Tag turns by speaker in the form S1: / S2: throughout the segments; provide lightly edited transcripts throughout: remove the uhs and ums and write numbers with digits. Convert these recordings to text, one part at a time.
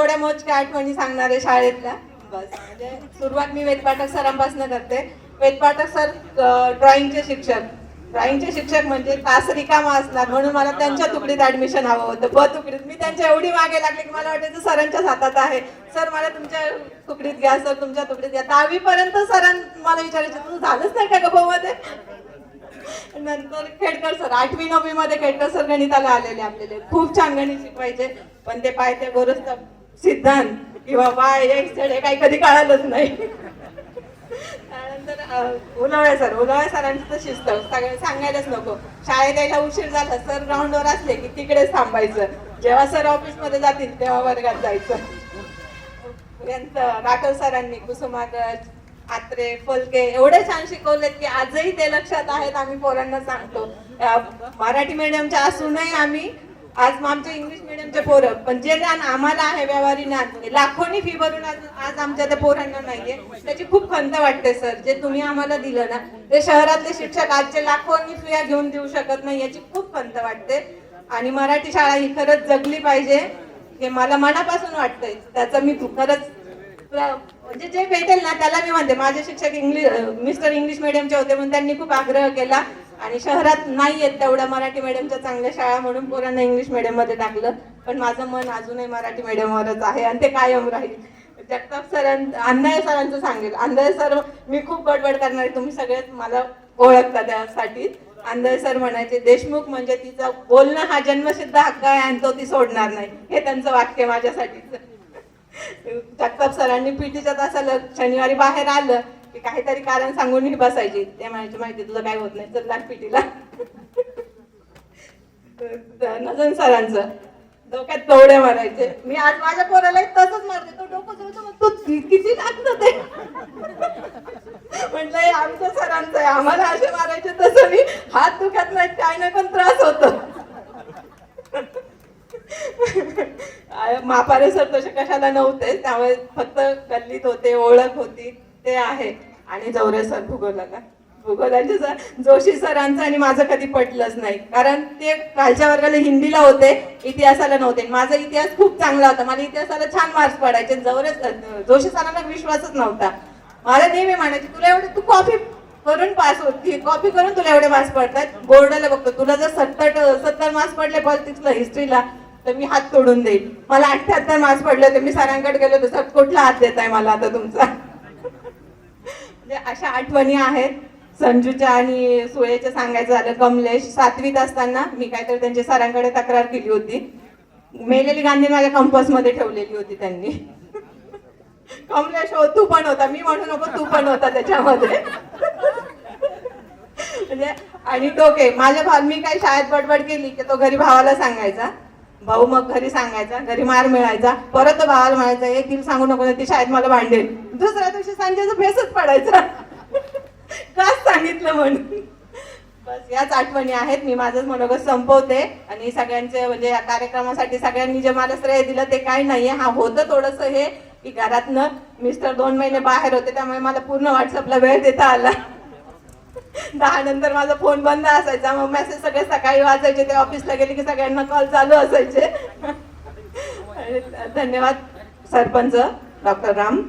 S1: थोड्या मोजक्या आठवणी सांगणार आहे शाळेतल्या. बस म्हणजे सुरुवात मी वेदपाठक सरांपासून करते. वेदपाठक सर ड्रॉइंगचे शिक्षक म्हणजे तास रिकामा असणार म्हणून मला त्यांच्या तुकडीत ऍडमिशन हवं होतं, ब तुकडीत. मी त्यांच्या एवढी मागे लागले की मला वाटायचं सरांच्याच हातात आहे, सर मला तुमच्या तुकडीत घ्या, सर तुमच्या तुकडीत घ्या. 10वी पर्यंत सरां मला विचारायचं तुझं झालंच नाही का ग मध्ये. नंतर खेडकर सर 8वी 9वी मध्ये खेडकर सर गणिताला आलेले आपल्याला, खूप छान गणित शिकवायचे. पण ते पायथ्या गोरस्ता सिद्धांत किंवा वाय एक्स झेड हे काही कधी कळालंच नाही. त्यानंतर उलवळे सरांचं तर शिस्त सांगायलाच नको. शाळेत यायला उशीर झाला, सर ग्राउंडवर असले की तिकडेच थांबायचं. जेव्हा सर ऑफिस मध्ये जातील तेव्हा वर्गात जायचं. राठोड सरांनी कुसुमाग्रज, आत्रे, फलके एवढे छान शिकवलेत की आजही ते लक्षात आहेत. आम्ही पोरांना सांगतो मराठी मीडियमच्या असूनही आम्ही आज आमचे इंग्लिश मीडियमचे पोरं, पण जे ज्ञान आम्हाला आहे व्यवहारी ज्ञान लाखोनी फी भरून आज आमच्या त्या पोरांना नाहीये. त्याची खूप खंत वाटते सर, जे तुम्ही आम्हाला दिलं ना ते शहरातले शिक्षक आजचे लाखोनी फिया घेऊन देऊ शकत नाही, याची खूप खंत वाटते. आणि मराठी शाळा ही खरंच जगली पाहिजे हे मला मनापासून वाटतंय. त्याचं मी खरंच म्हणजे जे भेटेल ना त्याला मी म्हणते. माझे शिक्षक मिस्टर इंग्लिश मीडियमचे होते म्हणून त्यांनी खूप आग्रह केला आणि शहरात नाही येत तेवढ्या मराठी मीडियमच्या चांगल्या शाळा म्हणून पोरांना इंग्लिश मीडियम मध्ये टाकलं. पण माझं मन अजूनही मराठी मीडियमवरच आहे आणि ते कायम राहील. जगताप अंधारे सरांचं सांगेल. अंधारे सर मी खूप बडबड करणार, तुम्ही सगळेच मला ओळखता त्यासाठी. अंधारे सर म्हणायचे देशमुख म्हणजे तिचा बोलणं हा जन्मसिद्ध हक्क आहे आणि तो ती सोडणार नाही, हे त्यांचं वाक्य माझ्यासाठीच. जगताप सरांनी पीटीच्या तासाला शनिवारी बाहेर आलं की काहीतरी कारण सांगून बसायची. ते म्हणायचे माहिती तुझं काय होत नाही, चल लाग पीटीला. नजन सरांचं डोक्यात तोडे मारायचे. मी आज माझ्या पोराला तसंच मारते, तो डोकं जोडतो तू किती लागतं ते. म्हटलं हे आमच्या सरांचं आहे, आम्हाला असे मारायचे तसं मी हात दुखत नाही काय नाही पण त्रास होतो. मापारे सर तसे कशाला नव्हते, त्यामुळे फक्त गल्लीत होते, ओळख होती ते आहे. आणि जवरे सर भूगोलाचे सर जोशी सरांचं आणि माझं कधी पटलंच नाही, कारण ते कालच्या वर्गाला हिंदीला होते, इतिहासाला नव्हते. माझा इतिहास खूप चांगला होता, मला इतिहासाला छान मार्क्स पडायचे. जोशी सरांना विश्वासच नव्हता. मला नेहमी म्हणायचे तुला एवढे तू कॉपी करून पास होती, कॉपी करून तुला एवढे मार्क्स पडतात, बोर्डाला बघतो तुला जर 70 मार्क्स पडले पॉलिटिक्सला हिस्ट्रीला तर मी हात तोडून देईल. मला 78 मार्क्स पडले होते, मी सरांकडे गेलो होतो, सर कुठला हात देताय मला आता तुमचा. म्हणजे अशा आठवणी आहेत. संजूच्या आणि सुळेच्या सांगायचं झालं, कमलेश 7वीत असताना मी काहीतरी त्यांच्या सरांकडे तक्रार केली होती. मेलेली गांधी माझ्या कंपास मध्ये ठेवलेली होती त्यांनी. कमलेश हो तू पण होता, मी म्हणू नको तू पण होता त्याच्यामध्ये. म्हणजे आणि टोके माझ्या मी काही शाळेत बडबड केली की तो घरी भावाला सांगायचा, भाऊ मग घरी सांगायचा, घरी मार मिळायचा, परत भावाला म्हणायचा हे तिला सांगू नको ती शाळेत मला भांडेल. दुसऱ्या दिवशी संजयचा फेसच पडायचा काच सांगितलं म्हणून. बस याच आठवणी आहेत. मी माझंच मनोगत संपवते आणि सगळ्यांचे म्हणजे या कार्यक्रमासाठी सगळ्यांनी जे मला श्रेय दिलं ते काही नाहीये. हा होतं थोडस हे की घरातनं मिस्टर 2 महिने बाहेर होते, त्यामुळे मला पूर्ण व्हॉट्सअपला वेळ देता आला. 10 नंतर माझा फोन बंद असायचा, मग मेसेज सगळे सकाळी वाचायचे, ते ऑफिसला गेले की सगळ्यांना कॉल चालू असायचे. धन्यवाद सरपंच डॉक्टर राम,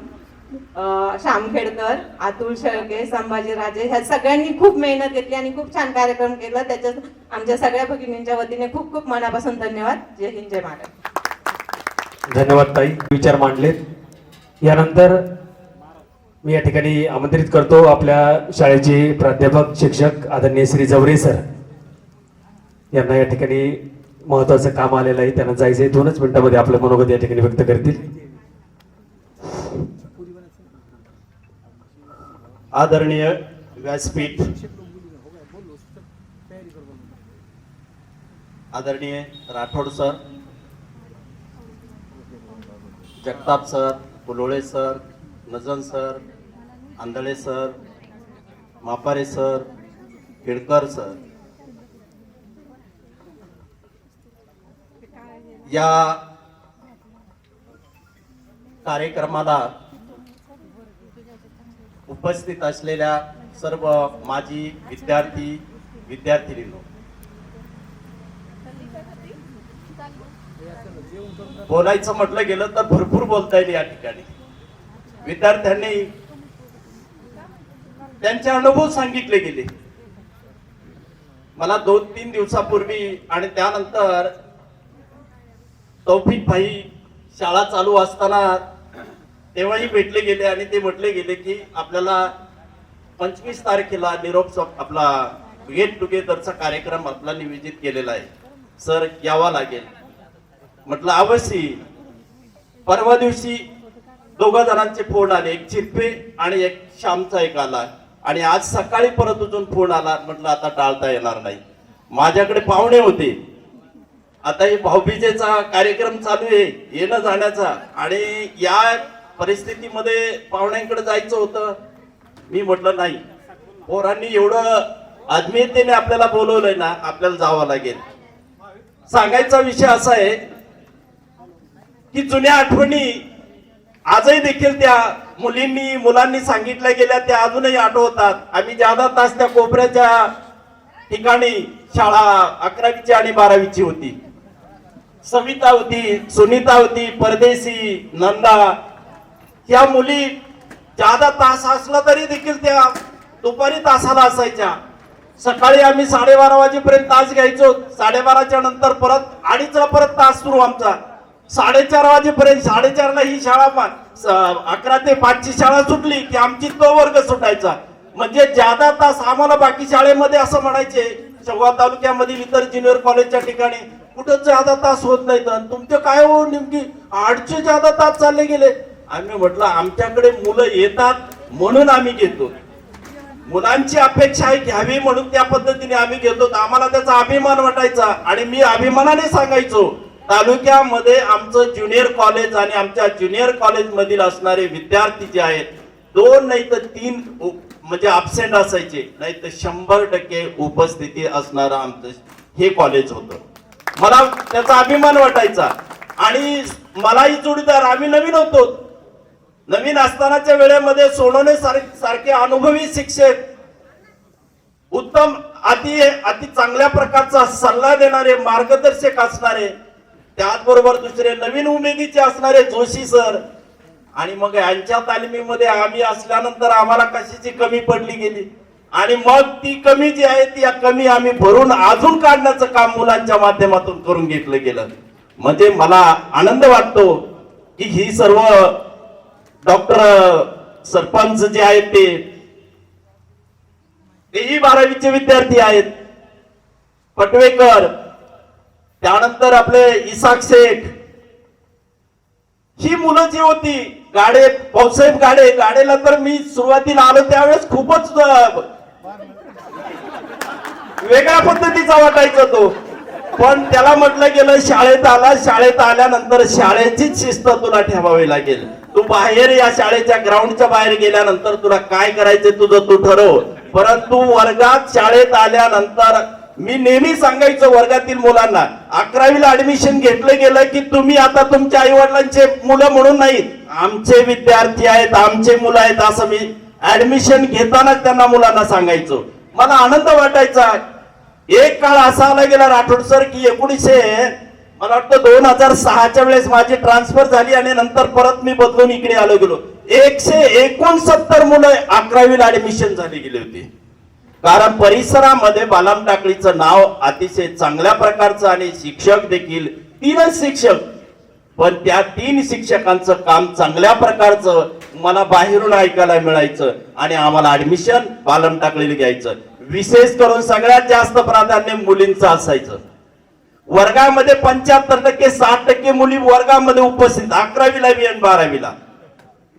S1: श्याम खेडकर, अतुल शेळके, संभाजी राजे ह्या सगळ्यांनी खूप मेहनत घेतली आणि खूप छान कार्यक्रम केला. त्याच्यात आमच्या सगळ्या भगिनींच्या वतीने खूप खूप मनापासून धन्यवाद. जय हिंद जय महाराष्ट्र.
S2: धन्यवाद ताई, विचार मांडलेत. यानंतर मी या ठिकाणी आमंत्रित करतो आपल्या शाळेचे प्राध्यापक शिक्षक आदरणीय श्री जवरे सर यांना. या ठिकाणी महत्वाचं काम आलेलं आहे, त्यांना जायचंय. 2च मिनिटांमध्ये आपलं मनोगत या ठिकाणी व्यक्त करतील.
S3: आदरणीय व्यासपीठ, आदरणीय Rathod sir, Jagtap sir, Pulole sir, Najan sir, Andhale sir, Mapare sir, Khedkar sir, या कार्यक्रमाला उपस्थित असलेल्या सर्व माजी विद्यार्थी विद्यार्थिनींनो, बोलायचं म्हटलं गेलं तर भरपूर बोलता येईल या ठिकाणी. विद्यार्थ्यांनी त्यांचे अनुभव सांगितले गेले. मला 2-3 दिवसापूर्वी आणि त्यानंतर तौफिक भाई शाळा चालू असताना तेव्हाही भेटले गेले आणि ते म्हटले गेले की आपल्याला 25 तारखेला निरोप आपला गेट टुगेदरचा कार्यक्रम आपला नियोजित केलेला आहे, सर यावा लागेल. म्हटलं अवश्य. परवा दिवशी 2 जणांचे फोन आले, एक चिरपे आणि एक श्यामचा एक आला आणि आज सकाळी परत अजून फोन आला. म्हटलं आता टाळता येणार नाही. माझ्याकडे पाहुणे होते. आता हे भाऊबीजेचा कार्यक्रम चालू आहे येणं जाण्याचा आणि या परिस्थितीमध्ये पाहुण्यांकडे जायचं होतं. मी म्हटलं नाही, पोरांनी एवढं आत्मीयतेने आपल्याला बोलवलंय ना, आपल्याला जावं लागेल. सांगायचा विषय असा आहे की जुन्या आठवणी आजही देखील त्या मुलांनी सांगितल्या गेल्या त्या अजूनही आठवतात. आम्ही ज्यादा तास त्या कोपऱ्याच्या ठिकाणी शाळा 11वी आणि 12वी होती. सविता होती, सुनीता होती, परदेशी, नंदा, या मुली ज्यादा तास असला तरी देखील त्या दुपारी तासाला असायच्या. सकाळी आम्ही 12:30 वाजेपर्यंत तास घ्यायचो. 12:30च्या नंतर परत 2:30ला परत तास सुरू आमचा. 4:30 वाजेपर्यंत, 4:30ला ही शाळा 11 ते 5 ची शाळा सुटली की आमची तो वर्ग सुटायचा. म्हणजे ज्यादा तास आम्हाला बाकी शाळेमध्ये असं म्हणायचे, शेवगाव तालुक्यामधील इतर ज्युनियर कॉलेजच्या ठिकाणी कुठं ज्यादा तास होत नाही. तर तुमचे काय हो नेमकी 8चे ज्यादा तास चालले गेले. आम्ही म्हटलं आमच्याकडे मुलं येतात म्हणून आम्ही घेतो. मुलांची अपेक्षा घ्यावी म्हणून त्या पद्धतीने आम्ही घेतो. आम्हाला त्याचा अभिमान वाटायचा आणि मी अभिमानाने सांगायचो, तालुक्यामध्ये आमचं ज्युनियर कॉलेज आणि आमच्या ज्युनियर कॉलेज मधील असणारे विद्यार्थी जे आहेत 2 नाही तर 3 म्हणजे अब्सेंट असायचे, नाही तर 100% उपस्थिती असणारं आमचं हे कॉलेज होतं. मला त्याचा अभिमान वाटायचा. आणि मलाही जोडीदार, आम्ही नवीन होतो. नवीन असतानाच्या वेळेमध्ये सोनवणे सारखे अनुभवी शिक्षक, उत्तम अति चांगल्या प्रकारचा सल्ला देणारे, मार्गदर्शक असणारे, त्याचबरोबर दुसरे नवीन उमेदीचे असणारे जोशी सर. आणि मग यांच्या तालमीमध्ये आम्ही असल्यानंतर आम्हाला कशाची कमी पडली गेली आणि मग ती कमी जी आहे ती कमी आम्ही भरून अजून काढण्याचं काम मुलांच्या माध्यमातून करून घेतलं गेलं. म्हणजे मला आनंद वाटतो की ही सर्व डॉक्टर सरपंच जे आहेत तेही 12वीचे विद्यार्थी आहेत. पटवेकर, त्यानंतर आपले इसाक शेख, ही मुलं जी होती, गाडे, भाऊसाहेब गाडेला तर मी सुरुवातीला आलो त्यावेळेस खूपच वेगळ्या पद्धतीचा वाटायचा तो. पण त्याला म्हटलं गेलं शाळेत आल्यानंतर शाळेचीच शिस्त तुला ठेवावी लागेल. तू बाहेर या शाळेच्या ग्राउंडच्या बाहेर गेल्यानंतर तुला काय करायचं तुझं तू ठरव. परंतु वर्गात शाळेत आल्यानंतर मी नेहमी सांगायचो वर्गातील मुलांना, 11वीला ऍडमिशन घेतलं गेलं की तुम्ही आता तुमच्या आई वडिलांचे मुलं म्हणून नाही, आमचे विद्यार्थी आहेत, आमचे मुलं आहेत असं मी ऍडमिशन घेताना त्यांना मुलांना सांगायचो. मला आनंद वाटायचा. एक काळ असा आला गेला राठोड सर की मला वाटतं 2006च्या वेळेस माझी ट्रान्सफर झाली आणि नंतर परत मी बदलून इकडे आलो गेलो. 169 मुलं 11वीला ऍडमिशन झाली गेली होती. कारण परिसरामध्ये बालाम टाकळीचं नाव अतिशय चांगल्या प्रकारचं आणि शिक्षक देखील 3च शिक्षक, पण त्या 3 शिक्षकांचं काम चांगल्या प्रकारचं मला बाहेरून ऐकायला मिळायचं आणि आम्हाला ऍडमिशन बालाम टाकळीला घ्यायचं. विशेष करून सगळ्यात जास्त प्राधान्य मुलींचं असायचं. वर्गामध्ये 75% 60% मुली वर्गामध्ये उपस्थित, 11वीला आणि 12वीला.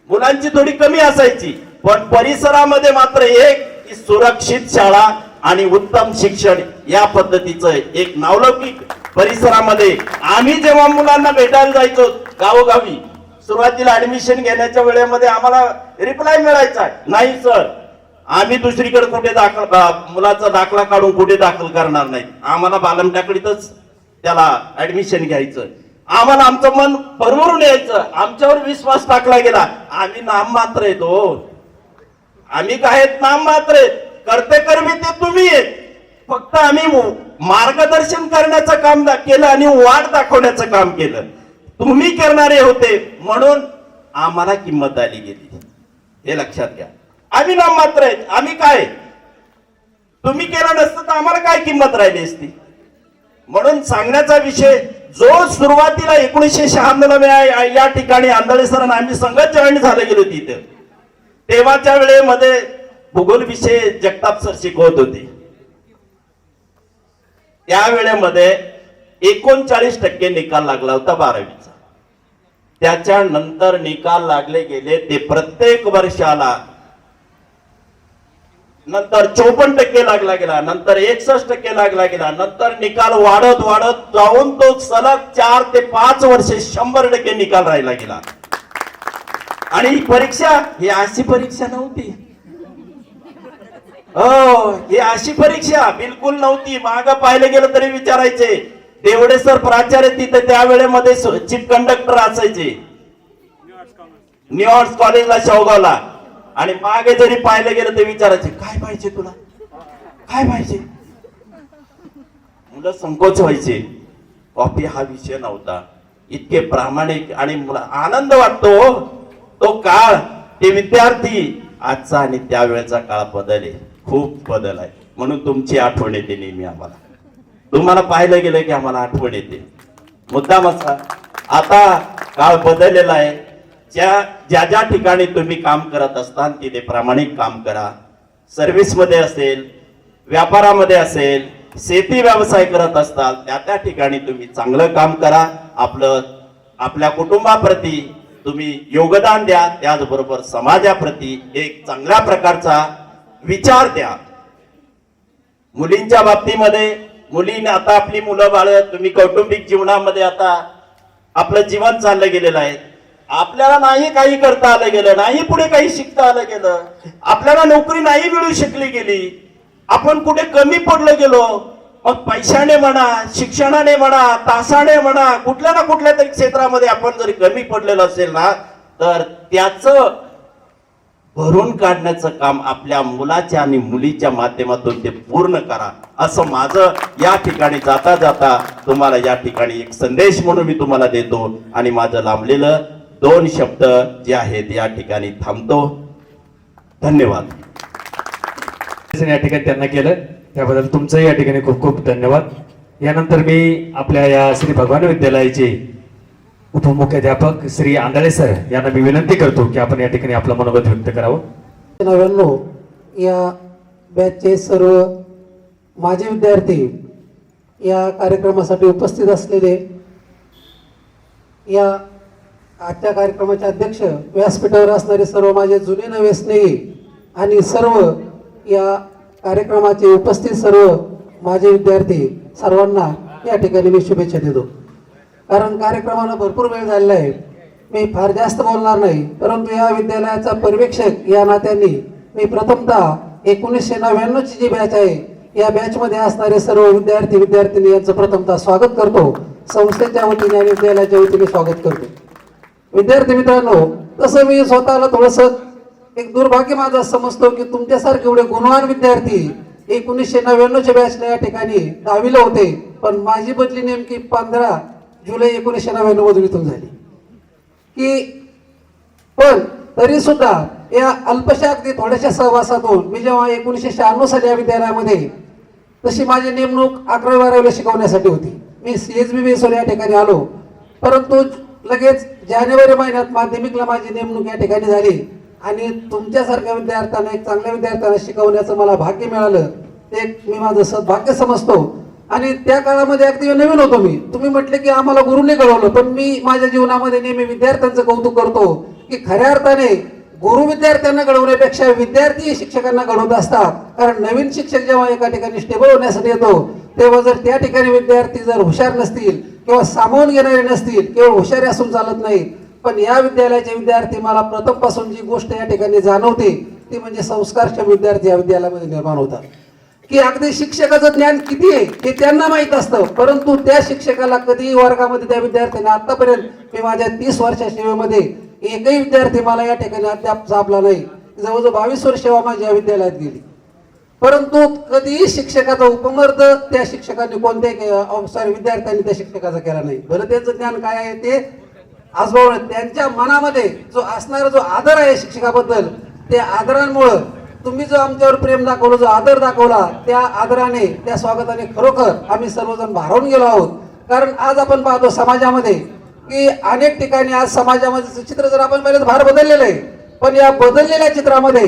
S3: मुलांची थोडी कमी असायची, पण परिसरामध्ये मात्र एक सुरक्षित शाळा आणि उत्तम शिक्षण या पद्धतीचं एक नावलौकिक परिसरामध्ये. आम्ही जेव्हा मुलांना भेटायला जायचो गावोगावी, सुरुवातीला ऍडमिशन घेण्याच्या वेळेमध्ये आम्हाला रिप्लाय मिळायचा, नाही सर आम्ही दुसरीकडे कुठे मुलाचा दाखला काढून कुठे दाखल करणार नाही, आम्हाला बालम टाकडीतच त्याला ऍडमिशन घ्यायचं. आम्हाला आमचं मन भरभरून यायचं, आमच्यावर विश्वास टाकला गेला. आम्ही नाम मात्र येतो, आम्ही काय नाम मात्र आहेत, करते कर्मी ते तुम्ही आहेत, फक्त आम्ही मार्गदर्शन करण्याचं काम केलं आणि वाट दाखवण्याचं काम केलं. तुम्ही करणारे होते म्हणून आम्हाला किंमत आली गेली, हे लक्षात घ्या. आम्ही नाममात्र आहेत, आम्ही काय, तुम्ही केलं नसतं तर आम्हाला काय किंमत राहिली असती. म्हणून सांगण्याचा विषय, जो सुरुवातीला 1996 ला या ठिकाणी आंधळे सर आणि आम्ही संगत जॉईन झाले गेलो तिथं, तेव्हाच्या वेळेमध्ये भूगोल विषय जगताप सर शिकवत होते. त्या वेळेमध्ये 39% निकाल लागला होता 12वीचा. त्याच्यानंतर निकाल लागले गेले ते प्रत्येक वर्षाला, नंतर 54% लागला गेला, नंतर 61% लागला गेला, नंतर निकाल वाढत वाढत जाऊन तो सलग 4 ते 5 वर्षे 100% निकाल राहिला गेला. आणि ही परीक्षा ही अशी परीक्षा नव्हती. हो, ही अशी परीक्षा बिलकुल नव्हती. माग पाहिलं गेलं तरी विचारायचे, देवडे सर प्राचार्य तिथे त्या वेळेमध्ये चीफ कंडक्टर असायचे न्यू आर्ट्स कॉलेजला शेवगावला. आणि मागे जरी पाहिलं गेलं तर विचारायचे, काय पाहिजे तुला, काय पाहिजे. मुलं संकोच व्हायचे. कॉपी हा विषय नव्हता. इतके प्रामाणिक आणि आनंद वाटतो तो काळ, ते विद्यार्थी. आजचा आणि त्यावेळेचा काळ बदल आहे, खूप बदल आहे. म्हणून तुमची आठवण येते नेहमी आम्हाला. तुम्हाला पाहिलं गेलं की आम्हाला आठवण येते. मुद्दाम असा, आता काळ बदललेला आहे. ज्या ज्या ठिकाणी तुम्ही काम करत असताल तिथे प्रामाणिक काम करा. सर्व्हिस मध्ये असेल, व्यापारामध्ये असेल, शेती व्यवसाय करत असताल त्या त्या ठिकाणी तुम्ही चांगलं काम करा. आपल्या कुटुंबाप्रती तुम्ही योगदान द्या, त्याचबरोबर समाजाप्रती एक चांगल्या प्रकारचा विचार द्या. मुलींच्या बाबतीमध्ये, मुलींना आता आपली मुलं बाळ, तुम्ही कौटुंबिक जीवनामध्ये आता आपलं जीवन चाललं गेलेलं आहे. आपल्याला नाही काही करता आलं गेलं, नाही पुढे काही शिकता आलं गेलं, आपल्याला नोकरी नाही मिळू शकली गेली, आपण कुठे कमी पडलो गेलो. मग पैशाने म्हणा, शिक्षणाने म्हणा, तासाने म्हणा, कुठल्या ना कुठल्या तरी क्षेत्रामध्ये आपण जर कमी पडलेलो असेल ना, तर त्याचं भरून काढण्याचं काम आपल्या मुलाच्या आणि मुलीच्या माध्यमातून ते पूर्ण करा, असं माझं या ठिकाणी जाता जाता तुम्हाला या ठिकाणी एक संदेश म्हणून मी तुम्हाला देतो. आणि माझं लांबलेलं 2 शब्द जे आहेत या ठिकाणी थांबतो. धन्यवाद.
S2: या ठिकाणी त्यांना केलं त्याबद्दल तुमचं या ठिकाणी खूप खूप धन्यवाद. यानंतर मी आपल्या या श्री भगवान विद्यालयाचे उपमुख्याध्यापक श्री आंधळे सर यांना मी विनंती करतो की आपण या ठिकाणी आपलं मनोगत व्यक्त करावं.
S4: 99 या बॅचचे सर्व माजी विद्यार्थी या कार्यक्रमासाठी उपस्थित असलेले, या आजच्या कार्यक्रमाचे अध्यक्ष, व्यासपीठावर असणारे सर्व माझे जुने नवे स्नेही आणि सर्व या कार्यक्रमाचे उपस्थित सर्व माझे विद्यार्थी, सर्वांना या ठिकाणी मी शुभेच्छा देतो. कारण कार्यक्रमाला भरपूर वेळ झालेला आहे, मी फार जास्त बोलणार नाही. परंतु या विद्यालयाचा पर्यवेक्षक या नात्याने मी प्रथमतः 1999 ची जी बॅच आहे या बॅचमध्ये असणारे सर्व विद्यार्थी विद्यार्थिनी यांचं प्रथमतः स्वागत करतो. संस्थेच्या वतीने आणि विद्यालयाच्या वतीने स्वागत करतो. विद्यार्थी मित्रांनो, तसं मी स्वतःला थोडंसं एक दुर्भाग्य माझं समजतो की तुमच्यासारखे एवढे गुणवान विद्यार्थी 1999 च्या बॅचला या ठिकाणी 10वीला होते, पण माझी बदली नेमकी 15 जुलै 1999 मध्ये इथून झाली. की पण तरी सुद्धा या अल्पशा अगदी थोड्याशा सहवासातून मी जेव्हा 1996 साली या विद्यालयामध्ये, तशी माझी नेमणूक 11वी-12वीला शिकवण्यासाठी होती. मी CSB बेसवर या ठिकाणी आलो, परंतु लगेच जानेवारी महिन्यात माध्यमिकला माझी नेमणूक या ठिकाणी झाली. आणि तुमच्यासारख्या विद्यार्थ्यांना, एक चांगल्या विद्यार्थ्यांना शिकवण्याचं मला भाग्य मिळालं, ते मी माझं सद्भाग्य समजतो. आणि त्या काळामध्ये अगदी नवीन होतो मी. तुम्ही म्हटले की आम्हाला गुरुने घडवलं, पण मी माझ्या जीवनामध्ये नेहमी विद्यार्थ्यांचं कौतुक करतो की खऱ्या अर्थाने गुरु विद्यार्थ्यांना घडवण्यापेक्षा विद्यार्थी शिक्षकांना घडवत असतात. कारण नवीन शिक्षक जेव्हा एका ठिकाणी स्टेबल होण्यासाठी येतो, तेव्हा जर त्या ठिकाणी विद्यार्थी जर हुशार नसतील किंवा सामावून घेणारे नसतील, केवळ हुशारी असून चालत नाही. पण या विद्यालयाचे विद्यार्थी, मला प्रथमपासून जी गोष्ट या ठिकाणी जाणवते ती म्हणजे संस्कारक्षम विद्यार्थी या विद्यालयामध्ये निर्माण होतात. की अगदी शिक्षकाचं ज्ञान किती आहे हे त्यांना माहीत असतं, परंतु त्या शिक्षकाला कधीही वर्गामध्ये त्या विद्यार्थ्यांना आतापर्यंत मी माझ्या 30 वर्षा सेवेमध्ये एकही विद्यार्थी मला या ठिकाणी अद्याप सापला नाही. जवळजवळ 22 वर्ष सेवा माझी या विद्यालयात गेली. परंतु कधीही शिक्षकाचा उपमर्द त्या शिक्षकांनी सॉरी विद्यार्थ्यांनी त्या शिक्षकाचा केला नाही. बरं त्यांचं ज्ञान काय आहे ते आजोबा त्यांच्या मनामध्ये जो असणारा जो आदर आहे शिक्षकाबद्दल, त्या आदरांमुळं तुम्ही जो आमच्यावर प्रेम दाखवलं, जो आदर दाखवला, त्या आदराने त्या स्वागताने खरोखर आम्ही सर्वजण भारावून गेलो आहोत. कारण आज आपण पाहतो समाजामध्ये की अनेक ठिकाणी आज समाजामध्ये चित्र जर आपण पाहिलं तर फार बदललेलं आहे. पण या बदललेल्या चित्रामध्ये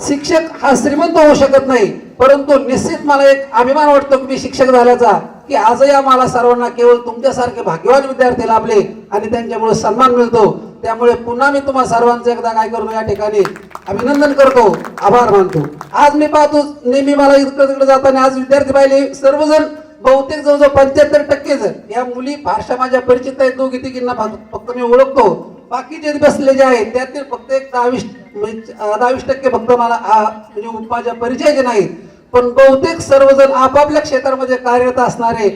S4: शिक्षक हा श्रीमंत होऊ शकत नाही, परंतु निश्चित मला एक अभिमान वाटतो की मी शिक्षक झाल्याचा, की आजही आम्हाला सर्वांना केवळ तुमच्यासारखे भाग्यवान विद्यार्थी लाभले आणि त्यांच्यामुळे सन्मान मिळतो. त्यामुळे पुन्हा मी तुम्हा सर्वांचं एकदा काय करतो, या ठिकाणी अभिनंदन करतो, आभार मानतो. आज मी पाहतो नेहमी मला इकडे तिकडे जाताना आज विद्यार्थी पाहिले सर्वजण बहुतेक जवळजवळ 75% जण या मुली फारशा माझ्या परिचित आहेत. दोघी तिघींना फक्त मी ओळखतो, बाकी जे बसले जे आहेत त्यातील फक्त एक 10-20% फक्त मला म्हणजे माझ्या परिचयाचे नाहीत. पण बहुतेक सर्वजण आपापल्या क्षेत्रामध्ये कार्यरत असणारे,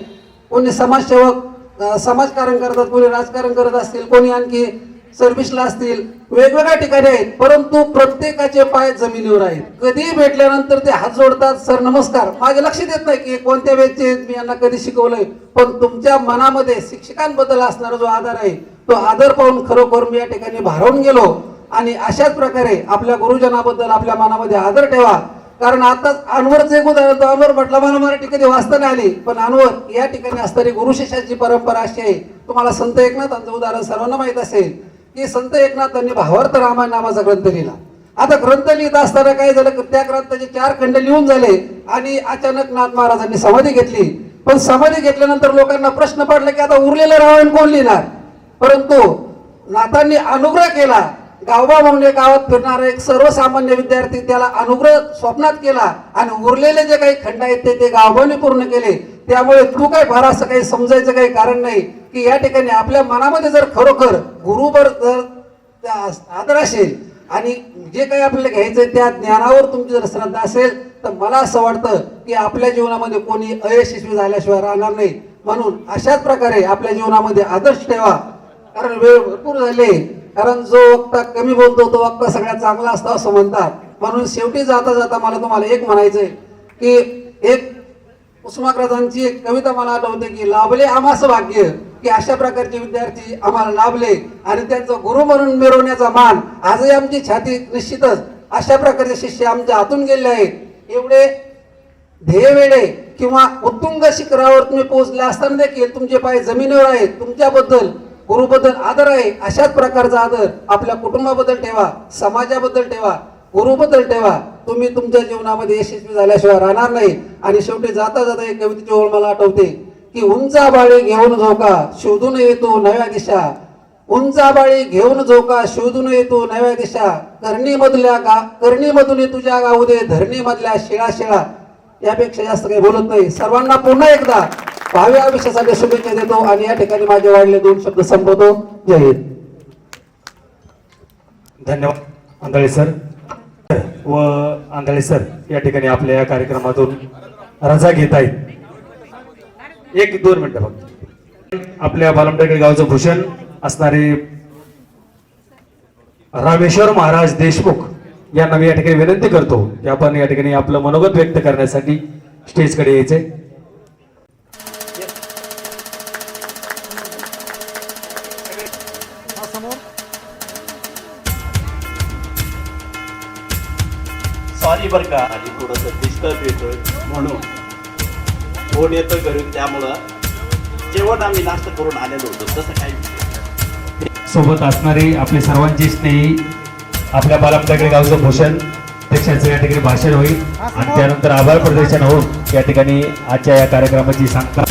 S4: कोणी समाजसेवक समाजकारण करतात, कोणी राजकारण करत असतील, कोणी आणखी सर्व्हिसला असतील, वेगवेगळ्या ठिकाणी आहेत. परंतु प्रत्येकाचे पाय जमिनीवर आहेत. कधीही भेटल्यानंतर ते हात जोडतात, सर नमस्कार. माझ्या लक्षात येत नाही की कोणत्या वेळचे मी यांना कधी शिकवलंय, पण तुमच्या मनामध्ये शिक्षकांबद्दल असणारा जो आदर आहे तो आदर पाहून खरोखर मी या ठिकाणी भारावून गेलो. आणि अशाच प्रकारे आपल्या गुरुजनाबद्दल आपल्या मनामध्ये आदर ठेवा. कारण आता अनवरचं एक उदाहरण, तो अनवर म्हटलं मला मराठी कधी वाचता नाही आली, पण अनवर या ठिकाणी असणारी गुरु शिष्याची परंपरा अशी आहे. तुम्हाला संत एकनाथांचं उदाहरण सर्वांना माहित असेल की संत एकनाथांनी भावार्थ रामायण नावाचा ग्रंथ लिहिला. आता ग्रंथ लिहित असताना काय झालं की त्या ग्रंथाचे 4 खंड लिहून झाले आणि अचानक नाथ महाराजांनी समाधी घेतली. पण समाधी घेतल्यानंतर लोकांना प्रश्न पडला की आता उरलेलं रामायण कोण लिहिणार. परंतु नाथांनी अनुग्रह केला. गावबा म्हणून गावात फिरणारा एक सर्वसामान्य विद्यार्थी, त्याला अनुग्रह स्वप्नात केला आणि उरलेले जे काही खंड आहेत ते गावबाने पूर्ण केले. त्यामुळे तू काय फार असं काही समजायचं काही कारण नाही की या ठिकाणी आपल्या मनामध्ये जर खरोखर गुरुवर जर आदर असेल आणि जे काही आपल्याला घ्यायचंय त्या ज्ञानावर तुमची जर श्रद्धा असेल तर मला असं वाटतं की आपल्या जीवनामध्ये कोणी अयशस्वी झाल्याशिवाय राहणार नाही. म्हणून अशाच प्रकारे आपल्या जीवनामध्ये आदर्श ठेवा. कारण वेळ भरपूर झाले, कारण जो वक्ता कमी बोलतो तो वक्ता सगळ्यात चांगला असतो असं म्हणतात. म्हणून शेवटी जाता जाता मला तुम्हाला एक म्हणायचंय की एक कुसुमाग्रजांची एक कविता मला आठवते की लाभले आम्हास भाग्य, की अशा प्रकारचे विद्यार्थी आम्हाला लाभले आणि त्यांचं गुरु म्हणून मिरवण्याचा मान आजही आमची छाती निश्चितच अशा प्रकारचे शिष्य आमच्या हातून गेले आहेत. एवढे ध्येयवेळे किंवा उत्तुंग शिखरावर तुम्ही पोहोचले असताना देखील तुमचे पाय जमिनीवर आहेत. तुमच्याबद्दल गुरुबद्दल आदर आहे. अशाच प्रकारचा आदर आपल्या कुटुंबाबद्दल ठेवा, समाजाबद्दल ठेवा, गुरुबद्दल ठेवा. तुम्ही तुमच्या जीवनामध्ये यशस्वी झाल्याशिवाय राहणार नाही. आणि शेवटी जाता जाता एक कवितेची ओळ मला आठवते की उंचाबाळी घेऊन झोका शोधून येतो नव्या दिशा, उंचाबाळी घेऊन झोका शोधून येतो नव्या दिशा, करणीमधून तुझ्या गाऊ दे धरणी मधल्या शिळा शिळा. यापेक्षा जास्त काही बोलत नाही. सर्वांना पुन्हा एकदा भावी आयुष्यासाठी शुभेच्छा देतो आणि या ठिकाणी माझे वाढले 2 शब्द संपवतो. जय हिंद.
S2: धन्यवाद आंधळे सर व आंधळे सर या ठिकाणी आपल्या या कार्यक्रमातून रजा घेत आहेत. 1-2 मिनिटं फक्त. आपल्या बालमटेकडी गावचं भूषण असणारे रामेश्वर महाराज देशमुख यांना मी या ठिकाणी विनंती करतो की आपण या ठिकाणी आपलं मनोगत व्यक्त करण्यासाठी स्टेजकडे यायचे.
S3: सॉरी बरं का, आणि थोडंसं डिस्टर्ब येतोय म्हणून फोन येतोय घरून, त्यामुळं जेवण आम्ही नाश्ता करून आलेलो होतो तसं काही
S2: सोबत असणारे आपले सर्वांचे स्नेही आपल्या बालमटेकडी गावचं भूषण अध्यक्षाचं या ठिकाणी भाषण होईल आणि त्यानंतर आभार प्रदर्शन होऊन या ठिकाणी आजच्या या कार्यक्रमाची सांगता.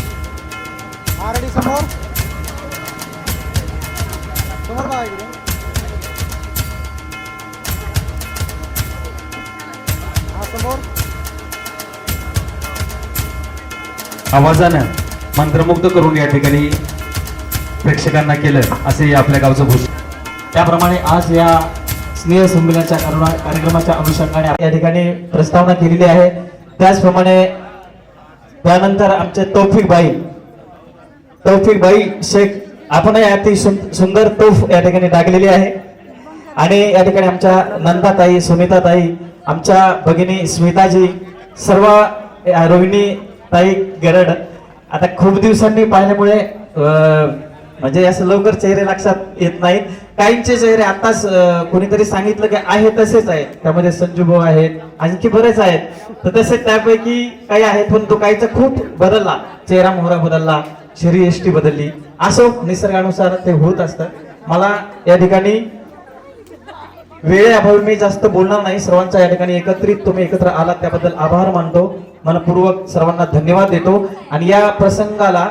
S2: आवाजानं मंत्रमुग्ध करून या ठिकाणी प्रेक्षकांना केलं असे आपल्या गावचं भूषण.
S5: त्याप्रमाणे आज या स्नेह संमेलनाच्या कार्यक्रमाच्या अनुषंगाने या ठिकाणी प्रस्तावना केलेली आहे. त्याचप्रमाणे त्यानंतर आमचे तौफिक भाई शेख आपणही अति सुंदर तोफ या ठिकाणी टाकलेली आहे. आणि या ठिकाणी आमच्या नंदाताई, सुनीताताई, आमच्या भगिनी स्मिताजी सर्व रोहिणी ताई गरड आता खूप दिवसांनी पाहिल्यामुळे म्हणजे असं लवकर चेहरे लक्षात येत नाहीत. काहींचे चेहरे आताच कोणीतरी सांगितलं की आहे तसेच आहेत. त्यामध्ये संजू भाऊ आहेत, आणखी बरेच आहेत. तर तसे त्यापैकी काही आहेत, पण तो काहीचा खूप बदलला, चेहरा मोहरा बदलला, शरीर यष्टी बदलली. असो निसर्गानुसार ते होत असतं. मला या ठिकाणी वेळेअभावी मी जास्त बोलणार नाही. सर्वांचा या ठिकाणी एकत्रित तुम्ही एकत्र आलात त्याबद्दल आभार मानतो, मनपूर्वक सर्वांना धन्यवाद देतो. आणि या प्रसंगाला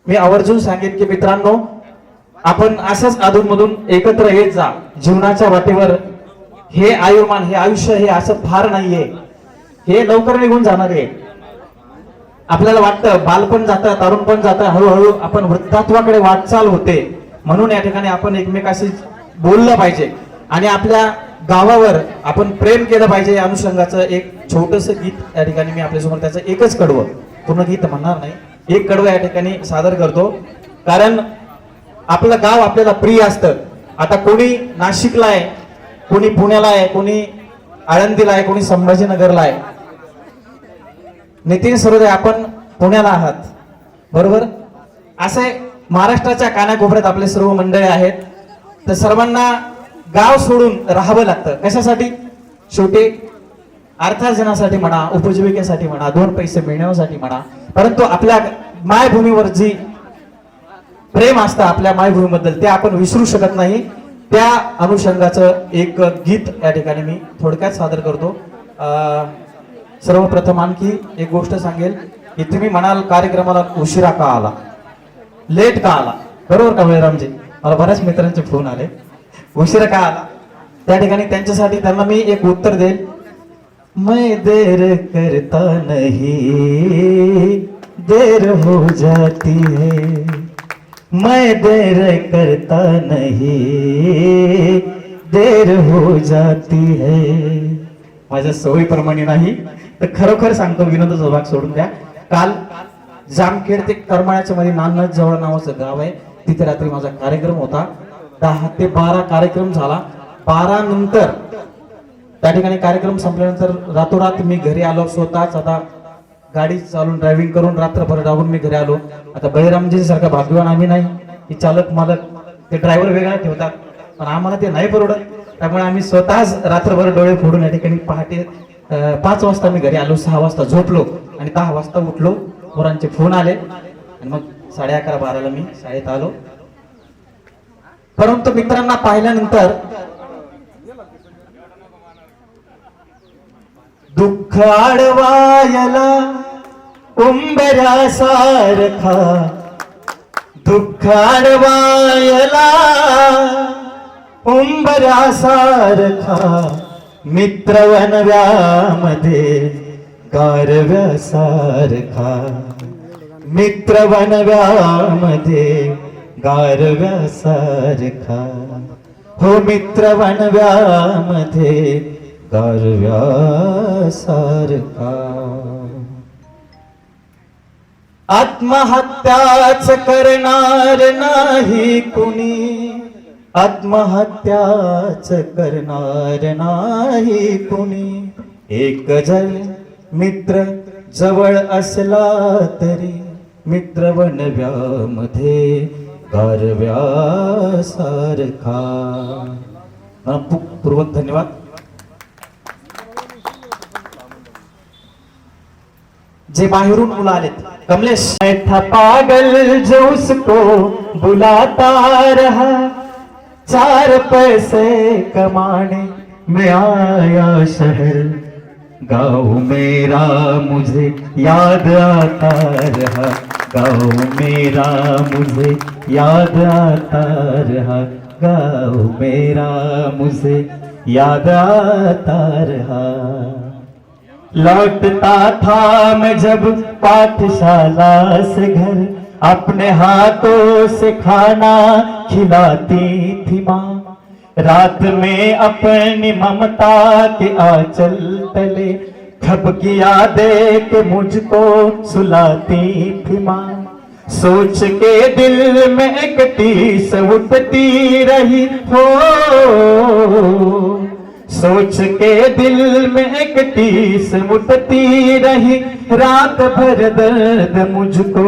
S5: मी आवर्जून सांगेन की मित्रांनो, आपण असंच अधूनमधून एकत्र येत जा जीवनाच्या वाटेवर. हे आयुर्मान, हे आयुष्य हे असं फार नाहीये, हे लवकर निघून जाणार आहे. आपल्याला वाटतं बालपण जातं, तरुणपण जातं, हळूहळू आपण वृद्धात्वाकडे वाटचाल होते. म्हणून या ठिकाणी आपण एकमेकाशी बोललं पाहिजे आणि आपल्या गावावर आपण प्रेम केलं पाहिजे. या अनुषंगाचं एक छोटस गीत या ठिकाणी मी आपल्यासमोर, त्याचं एकच कडवं, पूर्ण गीत म्हणणार नाही, एक कडवं या ठिकाणी सादर करतो. कारण आपलं गाव आपल्याला प्रिय असतं. आता कोणी नाशिकला आहे, कोणी पुण्याला आहे, कोणी आळंदीला आहे, कोणी संभाजीनगरला आहे. नितीन सरोदे आपण पुण्याला आहात, बरोबर? असे महाराष्ट्राच्या कानाकोपऱ्यात आपले सर्व मंडळी आहेत. तर सर्वांना गाव सोडून राहावं लागतं. कशासाठी? शेवटी अर्थार्जनासाठी म्हणा, उपजीविकेसाठी म्हणा, दोन पैसे मिळवण्यासाठी म्हणा. परंतु आपल्या मायभूमीवर जी प्रेम असतं आपल्या मायभूमीबद्दल, ते आपण विसरू शकत नाही. त्या अनुषंगाचं एक गीत या ठिकाणी मी थोडक्यात सादर करतो. सर्वप्रथम आणखी एक गोष्ट सांगेल की तुम्ही म्हणाल कार्यक्रमाला उशिरा का आला, लेट का आला, बरोबर का वेळरामजी? मला बऱ्याच मित्रांचे फोन आले, उशिरा का आला. त्या ठिकाणी त्यांच्यासाठी त्यांना मी एक उत्तर देईल. मैं देर करता नहीं, देर हो जाती है. मैं देर करता नहीं, देर हो जाती है. माझ्या सवयीप्रमाणे नाही तर खरोखर सांगतो, विनोदाचा भाग सोडून द्या. काल जामखेड ते करमाळ्याच्या मध्ये नान्नज जवळ नावाचं गाव आहे, तिथे रात्री माझा कार्यक्रम होता. 10 ते 12 कार्यक्रम झाला. 12 नंतर त्या ठिकाणी कार्यक्रम संपल्यानंतर रातोरात मी घरी आलो. स्वतःच आता गाडी चालून ड्रायव्हिंग करून रात्रभर डावून मी घरी आलो. आता बळीरामजी सारखा भाग्यवान आम्ही नाही की चालक मालक ते ड्रायव्हर वेगळा ठेवतात, पण आम्हाला ते नाही परवडत. त्यामुळे आम्ही स्वतःच रात्रभर डोळे फोडून या ठिकाणी पहाटे 5 वाजता मी घरी आलो, 6 वाजता झोपलो आणि 10 वाजता उठलो. पोरांचे फोन आले आणि मग 11:30-12ला मी शाळेत आलो. परंतु मित्रांना पाहिल्यानंतर दुःख आडवायला उंबऱ्यासारखा, दुःख आडवायला उंबऱ्यासारखा, मित्र वनव्यामध्ये गारव्यासारखा, मित्र वनव्यामध्ये गारव्यासारखा, हो मित्र वनव्यामध्ये गारव्यासारखा. आत्महत्याच करणार नाही कुणी, आत्महत्याच करणार नाही कुणी. एक जर मित्र जवळ असला तरी, मित्र वनव्यामध्ये गारव्यासारखा. पूर्वक धन्यवाद. जे बाहेरून मुलं आलेत, कमलेश. था पागल जो उसको बुलाता रहा, 4 पैसे कमाने में आया शहर, गाँव मेरा मुझे याद आता रहा, गाँव मेरा मुझे याद आता रहा, गाँव मेरा मुझे याद आता रहा. लौटता था मैं जब पाठशाला से घर, अपने हाथों से खाना खिलाती थी माँ. रात में अपनी ममता के आंचल तले खपकी यादें के मुझको सुलाती थी माँ. सोच के दिल में एक टीस उठती रही हो, सोच के दिल में एक टीस उठती रही, रात भर दर्द मुझको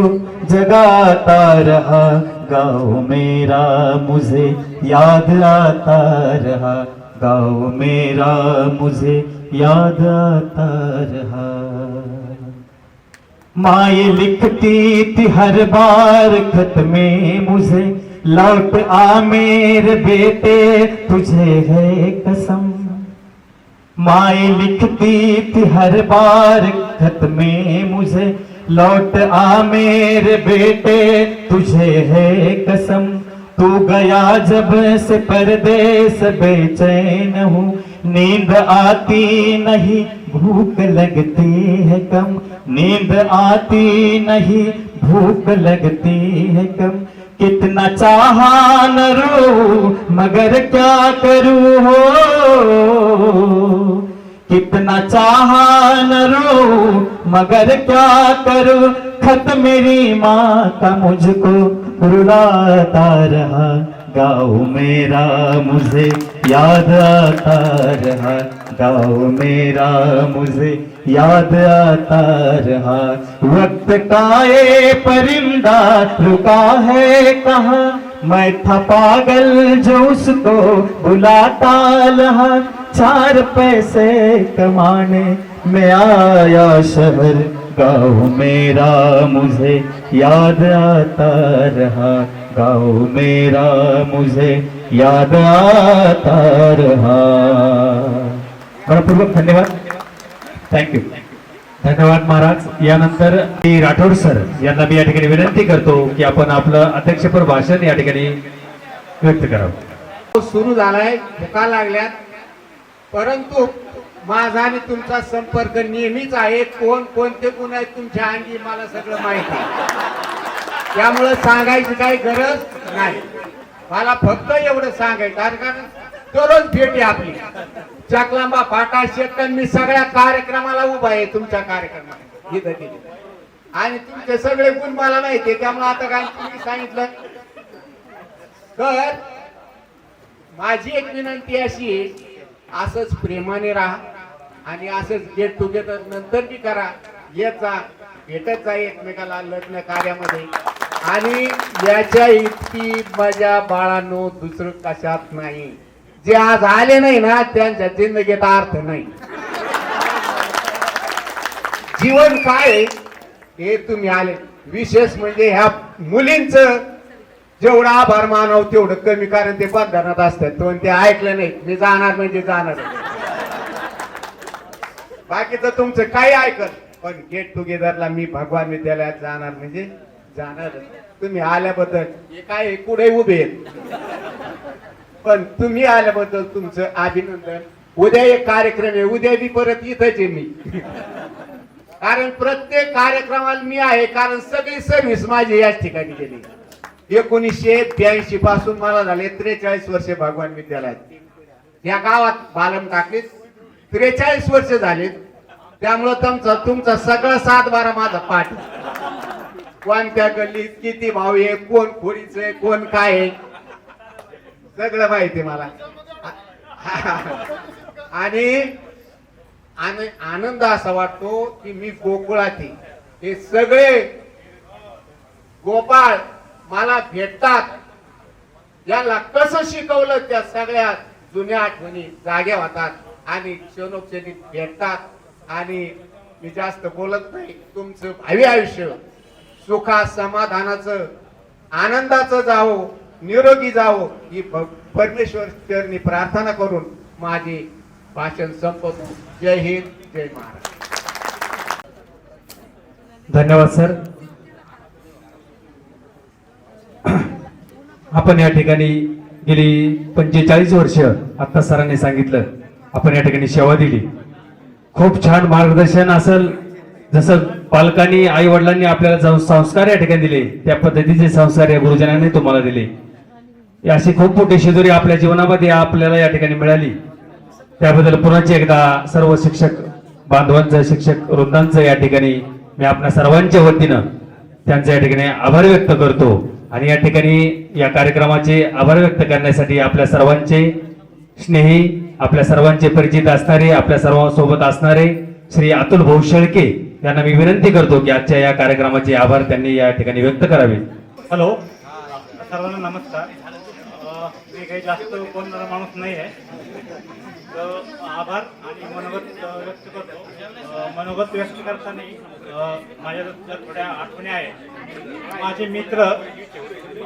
S5: जगाता रहा, गाँव मेरा मुझे याद आता रहा, गाँव मेरा मुझे याद आता रहा। माँ ये लिखती थी हर बार खत में मुझे, लौट आ मेरे बेटे तुझे है कसम। माँ ये लिखती थी हर बार खत में मुझे, लौट आ मेरे बेटे तुझे है कसम। तू गया जब से परदेस बेचैन हूँ, नींद आती नहीं भूख लगती है कम, नींद आती नहीं भूख लगती है कम। कितना चाहा न रो मगर क्या करूँ हो, कितना चाहा न रो मगर क्या करूँ। खत मेरी माँ का मुझको रुलाता रहा, गाँव मेरा मुझे याद आता रहा, गाँव मेरा मुझे याद आता रहा। वक्त का ये परिंदा रुका है कहाँ, मैं था पागल जो उसको बुलाता रहा। 4 पैसे कमाने में आया शहर, गाँव मेरा मुझे याद आता रहा, गाँव मेरा मुझे याद आता रहा। मनपूर्वक धन्यवाद, थँक्यू.
S2: धन्यवाद महाराज. यानंतर मी राठोड सर यांना मी या ठिकाणी विनंती करतो की आपण आपलं अध्यक्षपर भाषण या ठिकाणी व्यक्त करावं.
S6: सुरू झालाय, भुका लागल्यात, परंतु माझा आणि तुमचा संपर्क नेहमीच आहे. कोण कोणते गुण आहेत तुमच्या अंगी मला सगळं माहिती आहे, त्यामुळे सांगायची काही गरज नाही. मला फक्त एवढं सांगायचं कारण दररोज भेट आहे आपली. चाकलांबा फाटा शेतकरी मी सगळ्या कार्यक्रमाला उभा आहे, तुमच्या कार्यक्रमाला इथं गेली आणि तुमचे सगळे गुण मला माहिती आहे. त्यामुळे आता काय तुम्ही सांगितलं तर माझी एक विनंती अशी आहे, असंच प्रेमाने राहा आणि असंच गेट टुगेदर नंतर बी करा, येत जा, भेटत जा एकमेकाला लग्न कार्यामध्ये. आणि याच्या इतकी मजा बाळांनो दुसरं कशात नाही. जे आज आले नाही ना त्यांच्या जिंदगीत अर्थ नाही. जीवन काय हे तुम्ही आले. विशेष म्हणजे ह्या मुलींचं जेवढा आभार मानव तेवढं कमी, कारण ते बंधनात असतात. तो ते ऐकलं नाही, मी जाणार म्हणजे जाणार. बाकीचं तुमचं काही ऐकत, पण गेट टुगेदरला मी भगवान विद्यालयात जाणार म्हणजे जाणार. तुम्ही आल्याबद्दल हे काय पुढे उभे आहेत, पण तुम्ही आल्याबद्दल तुमचं अभिनंदन. उद्या एक कार्यक्रम आहे, उद्या बी परत इथंच आहे मी, कारण प्रत्येक कार्यक्रमाला मी आहे. कारण सगळी सर्व्हिस माझी याच ठिकाणी केली. 1982 पासून मला झाले 43 वर्षे भगवान विद्यालयात. या गावात बालम टाकलीत 43 वर्ष झालीत. त्यामुळं तुमचा सगळा 7-12 माझा पाठ. कोणत्या गल्लीत किती भाव आहे, कोण खोडीच आहे, कोण काय आहे, सगळं माहिती मला. आणि आनंद असा वाटतो की मी गोकुळात हे सगळे गोपाळ मला भेटतात. याला कसं शिकवलं त्या सगळ्या जुन्या आठवणी जाग्या होतात आणि क्षणोक्षणी भेटतात. आणि मी जास्त बोलत नाही. तुमचं भावी आयुष्य सुखा समाधानाचं आनंदाचं जावो, निरोगी जावो ही परमेश्वर चरणी प्रार्थना करून माझे भाषण संपवतो. जय हिंद, जय महाराष्ट्र.
S2: धन्यवाद सर. आपण या ठिकाणी गेली 45 वर्ष आता सरांनी सांगितलं आपण या ठिकाणी सेवा दिली. खूप छान मार्गदर्शन असेल. जसं पालकांनी आई वडिलांनी आपल्याला संस्कार या ठिकाणी दिले त्या पद्धतीचे संस्कार या गुरुजनांनी तुम्हाला दिले. अशी खूप मोठी शिदोरी आपल्या जीवनामध्ये आपल्याला या ठिकाणी मिळाली. त्याबद्दल पुन्हा एकदा सर्व शिक्षक बांधवांचं, शिक्षक वृंदांचं या ठिकाणी मी आपल्या सर्वांच्या वतीनं त्यांचं या ठिकाणी आभार व्यक्त करतो. आणि या ठिकाणी या कार्यक्रमाचे आभार व्यक्त करण्यासाठी आपल्या सर्वांचे स्नेही, आपल्या सर्वांचे परिचित असणारे, आपल्या सर्वांसोबत असणारे श्री अतुल भाऊ शेळके यांना मी विनंती करतो की आजच्या या कार्यक्रमाचे आभार त्यांनी या ठिकाणी व्यक्त करावे.
S7: हॅलो, सर्वांना नमस्कार. मी काही जास्त बोलणारा माणूस नाही आहे, तर आभार आणि मनोगत व्यक्त करतो. मनोगत व्यक्त करताना माझ्या थोड्या आठवणी आहेत. माझे मित्र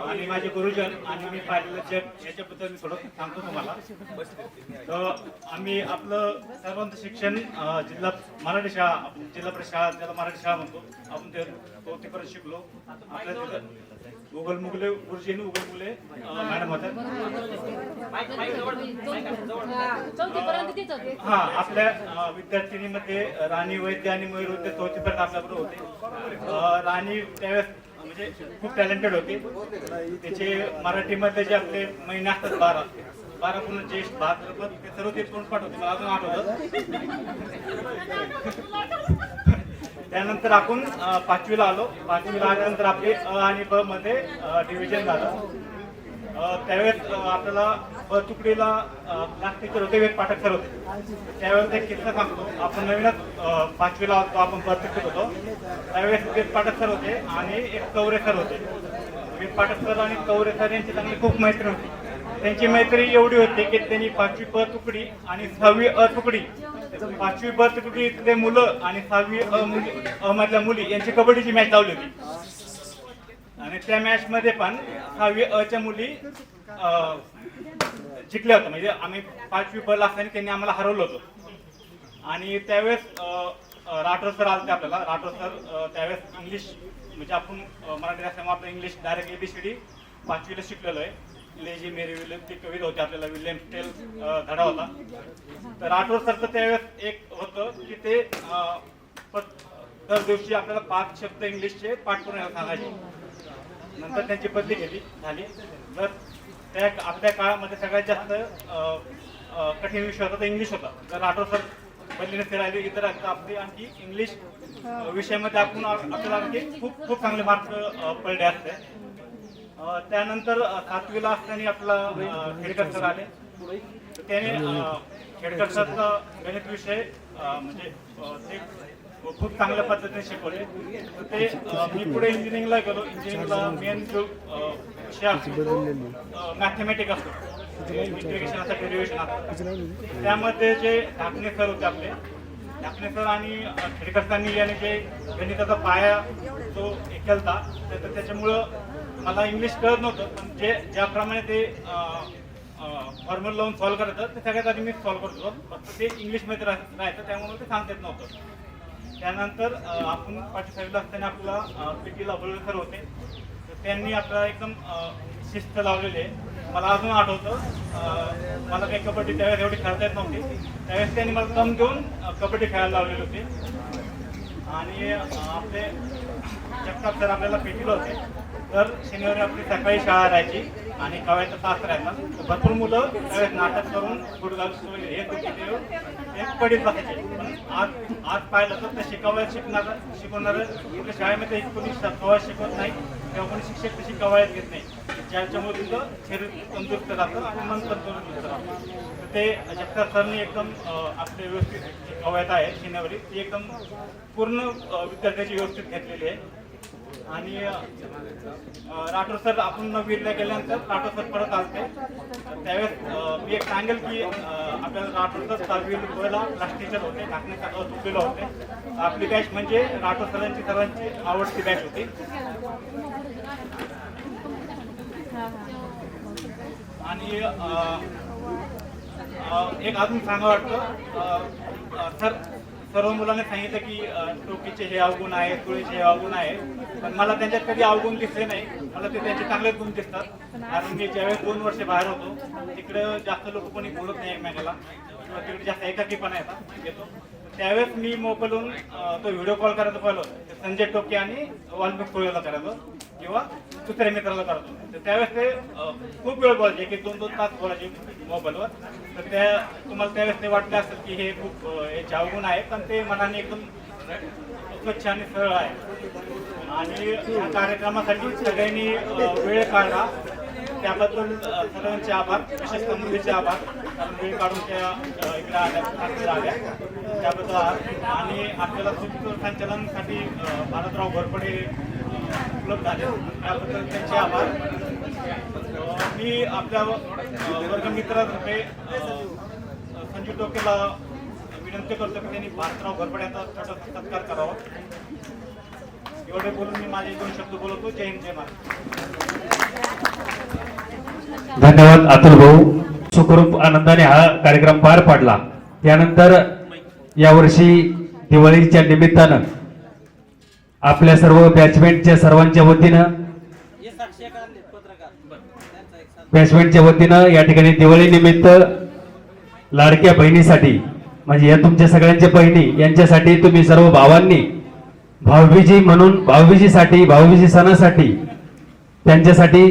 S7: आणि माझे गुरुजन आणि मी पाहिलेलं जग याच्याबद्दल मी थोडं सांगतो तुम्हाला. तर आम्ही आपलं सर्वांचं शिक्षण जिल्हा मराठी शाळा, जिल्हा परिषद शाळा ज्याला मराठी शाळा म्हणतो, आपण ते 4थी पर्यंत शिकलो. आपल्या तिथं उगल मुगले गुरुजी उगल मुगले मॅडम होत्या. हा, आपल्या विद्यार्थिनीमध्ये राणी वैद्य आणि मयूर वैद्य 4थी पर्यंत आपल्याबरोबर होते. राणी त्यावेळेस म्हणजे खूप टॅलेंटेड होते. त्याचे मराठीमध्ये जे आपले महिने असतात 12 पूर्ण ज्येष्ठ भाद्रपद ते सर्व ते तोंड पाठ होते, मला अजून आठवतं. त्यानंतर आपण 5वीला आलो. 5वीला आल्यानंतर आपले अ आणि ब मध्ये डिव्हिजन झालं. त्यावेळेस आपल्याला ब तुकडीला क्लास टीचर होते, वेद पाठक सर होते. त्यावेळेस एक किस्सा सांगतो. आपण नवीनच 5वीला होतो, आपण ब तुकडीत होतो. त्यावेळेस वेद पाठक सर होते आणि एक कवरे सर होते. वेद पाठक सर आणि कवरे सर यांची चांगली खूप मैत्री होती. त्यांची मैत्री एवढी होती की त्यांनी 5वी ब तुकडी आणि 6वी अ तुकडी, 5वी ब तुकडीतले मुलं आणि 6वी अ मधल्या मुली यांची कबड्डीची मॅच लावली होती. आणि त्या मॅच मध्ये पण 6वी अ च्या मुली जिंकल्या होत्या. म्हणजे आम्ही 5वी ब ला असताना त्यांनी आम्हाला हरवलं होतं. आणि त्यावेळेस राठोड सर आले आपल्याला. राठोड सर त्यावेळेस इंग्लिश, म्हणजे आपण मराठी असल्यामुळे आपलं इंग्लिश डायरेक्ट ABCD 5वीला शिकलेलो आहे. लेजी मेरी विलियम ती कविता होती आपल्याला, विलियम टेल धडा होता. तर राठोड सरचं त्यावेळेस एक होतं की ते दर दिवशी आपल्याला 5 शब्द इंग्लिशचे पाठ करून सांगायचे. नंतर त्यांची बदली झाली. तर त्या आपल्या काळामध्ये सगळ्यात जास्त कठीण विषय होता तो इंग्लिश होता. तर राठोड सर बदलीने फिरायला इतर आपली आणखी इंग्लिश विषयामध्ये आपण आपल्याला आणखी खूप खूप चांगले मार्क पडले असते. त्यानंतर 7वीला असताना आपला खेडकर सर आले. त्याने खेडकर सरचा गणित विषय म्हणजे ते खूप चांगल्या पद्धतीने शिकवले. तर ते मी पुढे इंजिनिअरिंगला गेलो. इंजिनिअरिंगला मेन जो विषय असतो मॅथमॅटिक असतो, इंटिग्रेशन असं डेरिव्हेशन असतं. त्यामध्ये जे ढाकणे सर होते आपले, ढाकणे सर आणि खेडकर सरांनी याने जे गणिताचा पाया जो केलता, तर त्याच्यामुळं मला इंग्लिश कळत नव्हतं. पण ज्याप्रमाणे ते फॉर्म्युला लावून सॉल्व्ह करायचं ते सगळ्यात आधी मी सॉल्व्ह करतो. फक्त ते इंग्लिशमध्ये राहायचं, त्यामुळे ते सांगता येत नव्हतं. त्यानंतर आपण 5वी असताना आपला PT ला बोलवे सर होते. तर त्यांनी आपल्याला एकदम शिस्त लावलेली आहे. मला अजून आठवतं, मला काही कबड्डी त्यावेळेस एवढी खेळता येत नव्हती. त्यावेळेस त्यांनी मला दम देऊन कबड्डी खेळायला लावलेली होती. आणि आपले जगताप सर आपल्याला PTला होते. तर शनिवारी आपली सकाळी शाळा राहायची आणि कवायचा तास राहायचा. भरपूर मुलं त्यावेळेस नाटक करून गुडघाल हे पडीत बसायचे. पण आज पाहिलं तर ते शिकवणारं कुठल्या शाळेमध्ये कोणी कवायत शिकवत नाही किंवा कोणी शिक्षक तशी कवायत घेत नाही, ज्याच्यामुळे तुझं शरीर तंदुरुस्त राहतं आणि मन तंदुरुस्त राहतं. तर ते जगताप सरनी एकदम आपले व्यवस्थित जी कवायत आहे शनिवारी ती एकदम पूर्ण विद्यार्थ्याची व्यवस्थित घेतलेली आहे. आणि राठोड सर आपण 9वीला गेल्यानंतर राठोड सर परत आलते. त्यावेळेस मी एक सांगेल की आपल्याला राठोड सर 7वीला क्लास टीचर होते, ढाकणे तुकडीला होते. आपली बॅच म्हणजे राठोड सरांची सर्वांची आवडती बॅच होती. आणि एक अजून सांगा वाटतं, सर्व मुलांनी सांगितलं की टोपीचे हे अवगुण आहे, तुळीचे हे अवगुण आहे. पण मला त्यांच्यात कधी अवगुण दिसले नाही. मला ते त्यांचे चांगलेच गुण दिसतात. कारण मी ज्यावेळेस 2 वर्ष बाहेर होतो तिकडे जास्त लोक कोणी बोलत नाही एकमेकाला, किंवा तिकडे जास्त एकाकीपणा येतो. त्यावेळेस मी मोबाईलवरून तो व्हिडिओ कॉल करायचा पाहिलं, संजय टोके आणि वाल्मिक कोळेला करायचो किंवा दुसऱ्या मित्राला करायचो. तर त्यावेळेस ते खूप वेळ बोलायचे, 1-2 तास बोलायचे मोबाईलवर. तर तुम्हाला त्यावेळेस ते वाटलं असेल की हे खूप याचे अवगुण आहे, पण ते मनाने एकदम स्वच्छ आणि सरळ आहे. आणि या कार्यक्रमासाठी सगळ्यांनी वेळ काढला त्याबद्दल सर्वांचे आभार, विशेषतः मुलीचे आभार, कारण वेळ काढून त्या इकडे आल्या त्याबद्दल आणि आपल्याला सूत्रसंचालनासाठी भारतराव घोरपडे उपलब्ध झाले त्याबद्दल त्यांचे आभार. मी आपल्या वर्गमित्रातर्फे संजीव डोकेला विनंती करतो की त्यांनी भारतराव घोरपडे यांचा छोटासा सत्कार करावा. एवढे बोलून मी माझे 2 शब्द बोलतो. जय हिंद, जय महाराष्ट्र.
S2: धन्यवाद अतुल भाऊ. सुखरूप आनंदाने हा कार्यक्रम पार पडला. त्यानंतर यावर्षी दिवाळीच्या निमित्तानं आपल्या सर्व बॅचमेटच्या सर्वांच्या वतीनं या ठिकाणी दिवाळी निमित्त लाडक्या बहिणीसाठी म्हणजे या तुमच्या सगळ्यांच्या बहिणी यांच्यासाठी तुम्ही सर्व भावांनी भाऊबीजी म्हणून भाऊबीजी सणासाठी त्यांच्यासाठी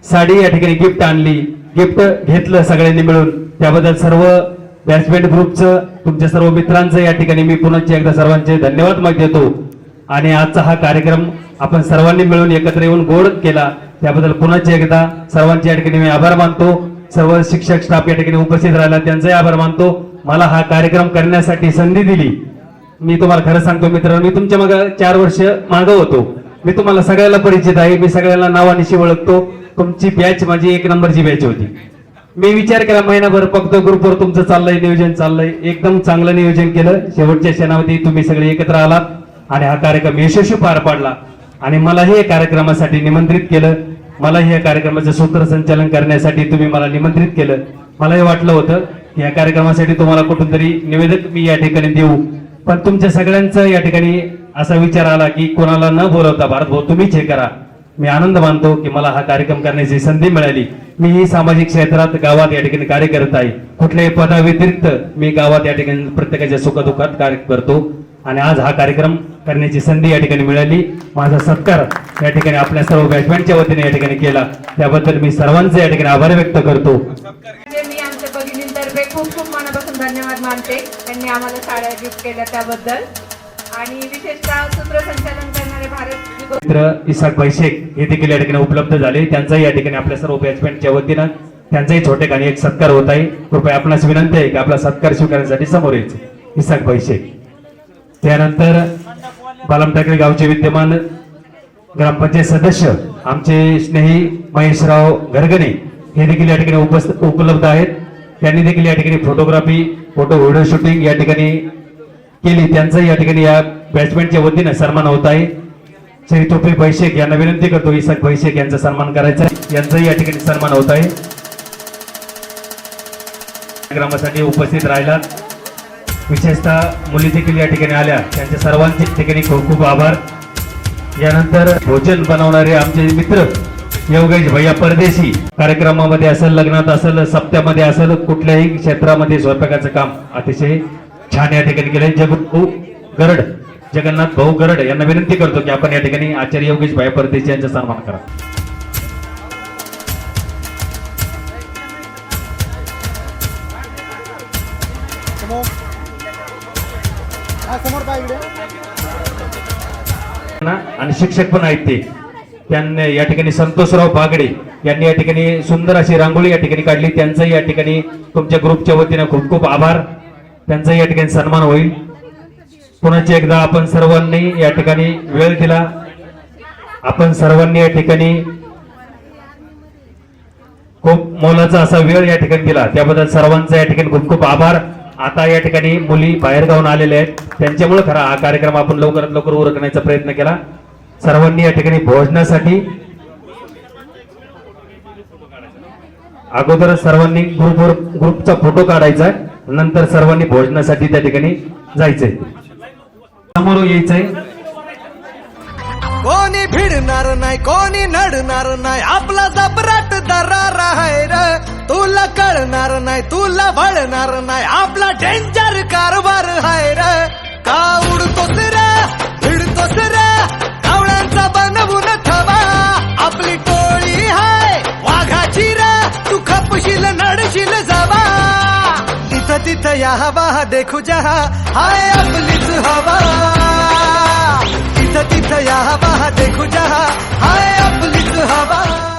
S2: साडी या ठिकाणी गिफ्ट आणली, गिफ्ट घेतलं सगळ्यांनी मिळून. त्याबद्दल सर्व बॅचमेट ग्रुपचं तुमच्या सर्व मित्रांचं या ठिकाणी मी पुन्हा एकदा सर्वांचे धन्यवाद मागतो. आणि आजचा हा कार्यक्रम आपण सर्वांनी मिळून एकत्र येऊन गोड केला त्याबद्दल पुन्हा एकदा सर्वांचे या ठिकाणी मी आभार मानतो. सर्व शिक्षक स्टाफ या ठिकाणी उपस्थित राहिला त्यांचाही आभार मानतो. मला हा कार्यक्रम करण्यासाठी संधी दिली. मी तुम्हाला खरं सांगतो मित्रांनो, मी तुमच्या मागे 4 वर्ष मागं होतो. मी तुम्हाला सगळ्याला परिचित आहे, मी सगळ्यांना नावानिशी ओळखतो. तुमची बॅच माझी 1 नंबरची बॅच होती. मी विचार केला महिनाभर फक्त ग्रुपवर तुमचं चाललंय नियोजन चाललंय, एकदम चांगलं नियोजन केलं. शेवटच्या क्षणामध्ये तुम्ही सगळे एकत्र आलात आणि हा कार्यक्रम यशस्वी पार पाडला. आणि मलाही या कार्यक्रमासाठी निमंत्रित केलं, मलाही या कार्यक्रमाचं सूत्रसंचालन करण्यासाठी तुम्ही मला निमंत्रित केलं. मलाही वाटलं होतं की या कार्यक्रमासाठी तुम्हाला कुठून तरी निवेदक मी या ठिकाणी देऊ, पण तुमच्या सगळ्यांचं या ठिकाणी असा विचार आला की कोणाला न बोलवता भारत भाऊ तुम्हीच हे करा. मी आनंद मानतो की मला हा कार्यक्रम करण्याची संधी मिळाली. मी ही सामाजिक क्षेत्रात गावात या ठिकाणी कार्य करत आहे. कुठल्याही पदाव्यतिरिक्त मी गावात या ठिकाणी प्रत्येकाच्या सुखदुःखात कार्य करतो आणि आज हा कार्यक्रम करण्याची संधी या ठिकाणी मिळाली. माझा सत्कार या ठिकाणी आपल्या सर्व बॅचमेटच्या वतीने या ठिकाणी केला त्याबद्दल मी सर्वांचे या ठिकाणी आभार व्यक्त करतो.
S1: मी आमच्या भगिनींतर्फे खूप खूप मनापासून धन्यवाद मानते. त्यांनी आम्हाला साड्या गिफ्ट केल्या त्याबद्दल. आणि विशेषतः सूत्रसंचालन करणारे भारत
S2: मित्र इसाक बैशेख हे देखील या ठिकाणी उपलब्ध झाले. त्यांचाही या ठिकाणी आपल्या सर्व बॅचमेटच्या वतीनं त्यांचाही छोटेखानी एक सत्कार होत आहे. कृपया आपणास विनंती आहे की आपला सत्कार स्वीकारण्यासाठी समोर यायचे. इसाक बैशेख. त्यानंतर बालम टाकळी गावचे विद्यमान ग्रामपंचायत सदस्य आमचे स्नेही महेशराव घरगणे हे देखील या ठिकाणी उपलब्ध आहेत. त्यांनी देखील या ठिकाणी फोटोग्राफी व्हिडिओ शूटिंग या ठिकाणी केली. त्यांचाही या ठिकाणी या बॅचमेटच्या वतीनं सन्मान होत आहे. श्री तोफे बैशेख यांना विनंती करतो इसाक बैशेख यांचा सन्मान करायचा आहे. यांचाही या ठिकाणी सन्मान होत आहे. कार्यक्रमासाठी उपस्थित राहिला विशेषतः मुली देखील या ठिकाणी आल्या त्यांच्या सर्वांचे ठिकाणी खूप खूप आभार. यानंतर भोजन बनवणारे आमचे मित्र योगेश भैया परदेशी कार्यक्रमामध्ये असेल, लग्नात असेल, सप्त्यामध्ये असेल, कुठल्याही क्षेत्रामध्ये स्वयंपाकाचं काम अतिशय छान या ठिकाणी केलंय. जगन्नाथ भाऊ गरड यांना विनंती करतो की आपण या ठिकाणी आचार्य योगेश भैया परदेशी यांचा सन्मान करा. आणि शिक्षक पण आहेत ते. त्यांनी या ठिकाणी संतोषराव बागडे यांनी या ठिकाणी सुंदर अशी रांगोळी या ठिकाणी काढली. त्यांचाही या ठिकाणी तुमच्या ग्रुपच्या वतीने खूप खूप आभार. त्यांचाही या ठिकाणी सन्मान होईल. पुन्हा एकदा आपण सर्वांनी या ठिकाणी वेळ दिला. आपण सर्वांनी या ठिकाणी खूप मोलाचा असा वेळ या ठिकाणी दिला त्याबद्दल सर्वांचा या ठिकाणी खूप खूप आभार. आता या ठिकाणी मुली बाहेर गावून आलेल्या आहेत त्यांच्यामुळे खरा हा कार्यक्रम आपण लवकरात लवकर उरकण्याचा प्रयत्न केला. सर्वांनी या ठिकाणी भोजनासाठी अगोदर सर्वांनी ग्रुपचा फोटो काढायचा आहे, नंतर सर्वांनी भोजनासाठी त्या ठिकाणी जायचंय. समोर यायचंय.
S8: कोणी भिडणार नाही, कोणी नडणार नाही, आपला जबराट दरार आहे र. तुला कळणार नाही, तुला वळणार नाही, आपला डेंजर कारभार आहे र. का उडतोस रे, भिडतोस रे, कावळ्यांचा बनवून ठेवा. आपली टोळी हाय वाघाची रे, तू खपशील नडशील जावा. तिथं तिथं या हवा देखू जहा, हाय आपलीच हवा. तिथं तिथं या हवा देखू जहा, हाय आपलीच हवा.